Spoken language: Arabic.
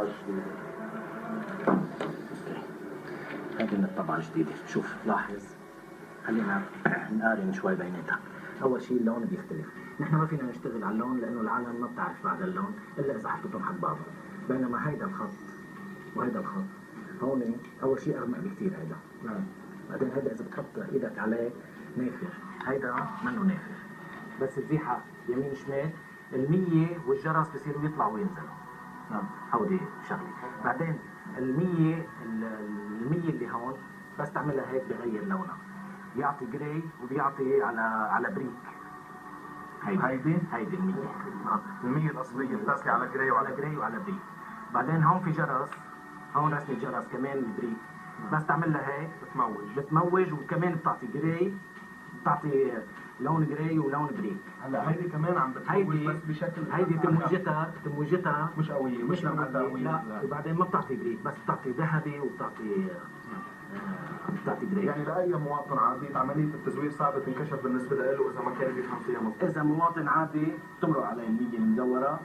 الجديدة. هذه من الطبعة الجديدة. شوف لاحظ، خلينا نقارن شوي بيناتها. أول شيء اللون بيختلف، نحن ما فينا نشتغل على اللون لأنه العالم ما بتعرف بعد اللون إلا إذا حطيتهم حق بعض. بينما هيدا الخط وهيدا الخط هون أول شيء أغمق بكثير هيدا. بعدين هيدا إذا بتحط إيدك عليه نافر، هيدا منه نافر. بس الزيحة يمين شمال، المية والجرس بصيروا يطلعوا وينزلوا. هودي شغلة. بعدين المية اللي هون بس تعملها هيك بغير لونها، بيعطي جراي وبيعطي على بريك. هيدي المية. المية الأصلية بتاكلي على جراي وعلى وعلى بريك. بعدين هون في جرس، هون رسمة جرس كمان البريك، بس تعملها هيك بتموج وكمان بتعطي جراي، بتعطي لون جراي ولون بريك. هلا هيدي كمان عم بتموج بس بشكل هيدي تموجتها مش قوية، مش قوية. لا وبعدين ما بتعطي بريك، بس بتعطي ذهبي وبتعطي بريك. يعني لأي مواطن عادي عملية التزوير صعبة تنكشف بالنسبة له إذا ما كان بيفهم فيها مظبوط. إذا مواطن عادي تمرق عليه المية المزورة